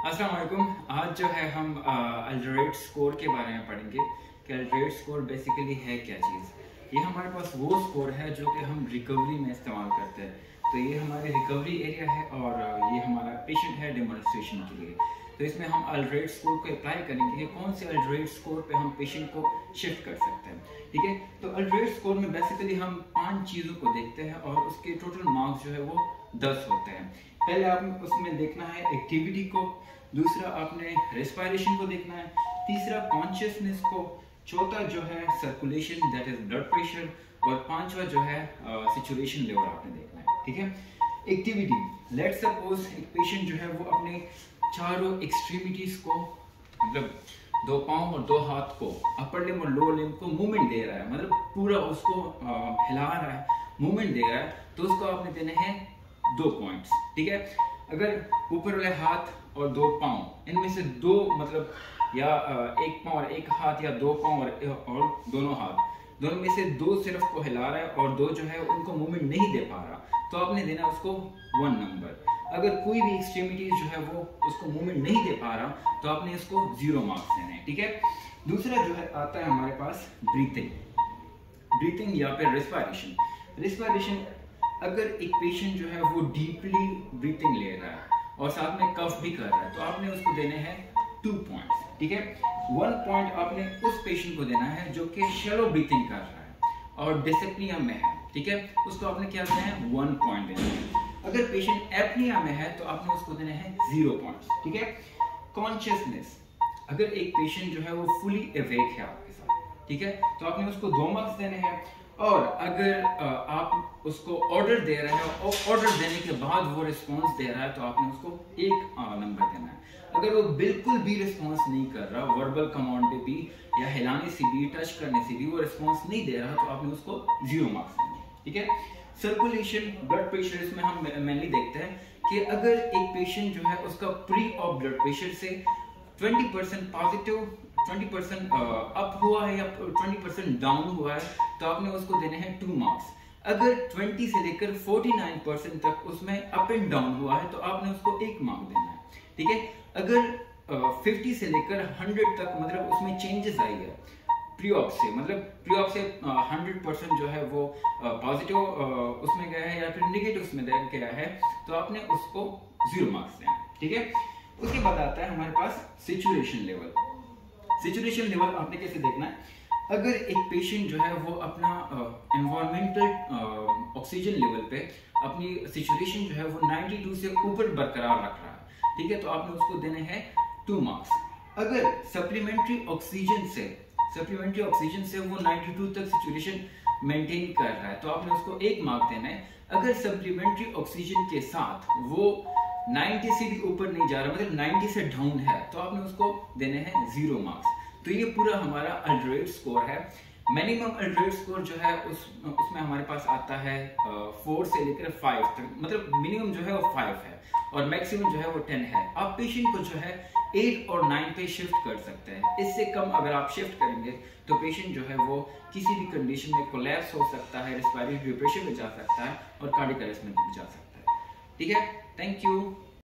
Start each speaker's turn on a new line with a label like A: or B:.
A: अस्सलाम वालेकुम। आज जो है हम अल्जरेट स्कोर के बारे में पढ़ेंगे कि अल्जरेट स्कोर बेसिकली है क्या चीज़। ये हमारे पास वो स्कोर है जो कि हम रिकवरी में इस्तेमाल करते हैं। तो ये हमारे रिकवरी एरिया है और ये हमारा पेशेंट है डेमोन्स्ट्रेशन के लिए। तो इसमें हम अल्जरेट स्कोर को अप्लाई करेंगे कि कौन से अल्जरेट स्कोर पे हम पेशेंट को शिफ्ट कर सकते हैं। ठीक है, तो अल्जरेट स्कोर में बेसिकली हम 5 चीज़ों को देखते हैं और उसके टोटल मार्क्स जो है वो 10 होते हैं। पहले आप उसमें देखना है एक्टिविटी को, दूसरा आपने रेस्पिरेशन को देखना है, तीसरा कॉन्शियसनेस को, चौथा जो है circulation that is blood pressure, और पांचवा जो है सैचुरेशन लेवल आपने देखना है। ठीक है, एक्टिविटी, लेट्स सपोज एक पेशेंट जो है वो अपने चारों एक्सट्रीमिटीज को, मतलब 2 पाँव और 2 हाथ को, अपर लिम्ब और लोअर लिम्ब को मूवमेंट दे रहा है, मतलब पूरा उसको हिला रहा है, मूवमेंट दे रहा है, तो उसको आपने देने हैं 2 पॉइंट्स। ठीक है, अगर ऊपर वाले हाथ और 2 पाँव इनमें से 2 मतलब या 1 पाँव और 1 हाथ या 2 पाँव और दोनों हाथ, दोनों में से 2 सिर्फ को हिला रहा है और 2 जो है उनको मूवमेंट नहीं दे पा रहा, तो आपने देना उसको 1 नंबर। अगर कोई भी एक्सट्रीमिटीज जो है वो उसको मूवमेंट नहीं दे पा रहा, तो आपने इसको 0 मार्क्स देने हैं। ठीक है, दूसरा जो है आता है हमारे पास ब्रीथिंग या फिर रेस्पिरेशन। अगर एक पेशेंट जो है वो डीपली ब्रीथिंग ले रहा है और साथ में कफ भी कर रहा है, तो आपने उसको देने हैं 2 पॉइंट्स। ठीक है, 1 पॉइंट आपने उस पेशेंट को देना है जो कि शैलो ब्रीथिंग कर रहा है और डिस्पनिया में है। ठीक है, उसको आपने क्या देना है, 1 पॉइंट देना है। अगर पेशेंट एपनिया में है तो आपने उसको देने हैं 0 पॉइंट्स। ठीक है, कॉन्शियसनेस, अगर एक पेशेंट जो है वो फुली अवेक है आपके साथ, ठीक है, तो आपने उसको 2 मार्क्स देने हैं। और अगर आप उसको ऑर्डर दे रहे हैं और ऑर्डर देने के बाद वो रिस्पॉन्स दे रहा है, तो आपने उसको 1 नंबर देना है। अगर वो बिल्कुल भी रिस्पॉन्स नहीं कर रहा, वर्बल कमांड पे भी या हिलाने से भी, टच करने से भी वो रिस्पॉन्स नहीं दे रहा, तो आपने उसको 0 मार्क्स देने। ठीक है, सर्कुलेशन, ब्लड प्रेशर, इसमें हम मेनली देखते हैं कि अगर एक पेशेंट जो है उसका प्री ऑफ ब्लड प्रेशर से 20% पॉजिटिव, 20% अप हुआ है या 20% डाउन हुआ है, तो आपने उसको देने हैं 2 मार्क्स। अगर 20 से लेकर 49% तक उसमें अप एंड डाउन हुआ है, तो आपने उसको 1 मार्क देना है। ठीक है, अगर 50 से लेकर 100 तक मतलब उसमें चेंजेस आई है प्री-ऑप से, मतलब प्री-ऑप से 100% जो है वो पॉजिटिव उसमें गया है या फिर नेगेटिव उसमें गया है, तो आपने उसको 0 मार्क्स देना है। ठीक है, उसके बाद आता है हमारे पास सैचुरेशन लेवल आपने कैसे देखना है। अगर एक पेशेंट जो है वो अपना एनवायरमेंटल ऑक्सीजन लेवल पे अपनी सैचुरेशन जो है वो 92 से ऊपर बरकरार रख रहा है, ठीक है, तो आपने उसको देने हैं 2 मार्क्स। अगर सप्लीमेंट्री ऑक्सीजन से वो 92 तक सैचुरेशन मेंटेन कर रहा है, तो आपने उसको 1 मार्क देना है। अगर सप्लीमेंट्री ऑक्सीजन के साथ वो 90 से भी ऊपर नहीं जा रहा, मतलब 90 से डाउन है, तो आपने उसको देने हैं 0 मार्क्स। तो ये पूरा हमारा अल्जरेट स्कोर है। मिनिमम अल्जरेट स्कोर जो है उसमें हमारे पास आता है 4 से लेकर 5 तक, मतलब मिनिमम जो है वो 5 है और मैक्सिमम जो है वो 10 है। आप पेशेंट को जो है 8 और 9 पे शिफ्ट कर सकते हैं। इससे कम अगर आप शिफ्ट करेंगे तो पेशेंट जो है वो किसी भी कंडीशन में कोलैप्स हो सकता है, रेस्पिरेटरी डिप्रेशन में जा सकता है और कार्डियक अरेस्ट में जा सकता है। ठीक है, थैंक यू।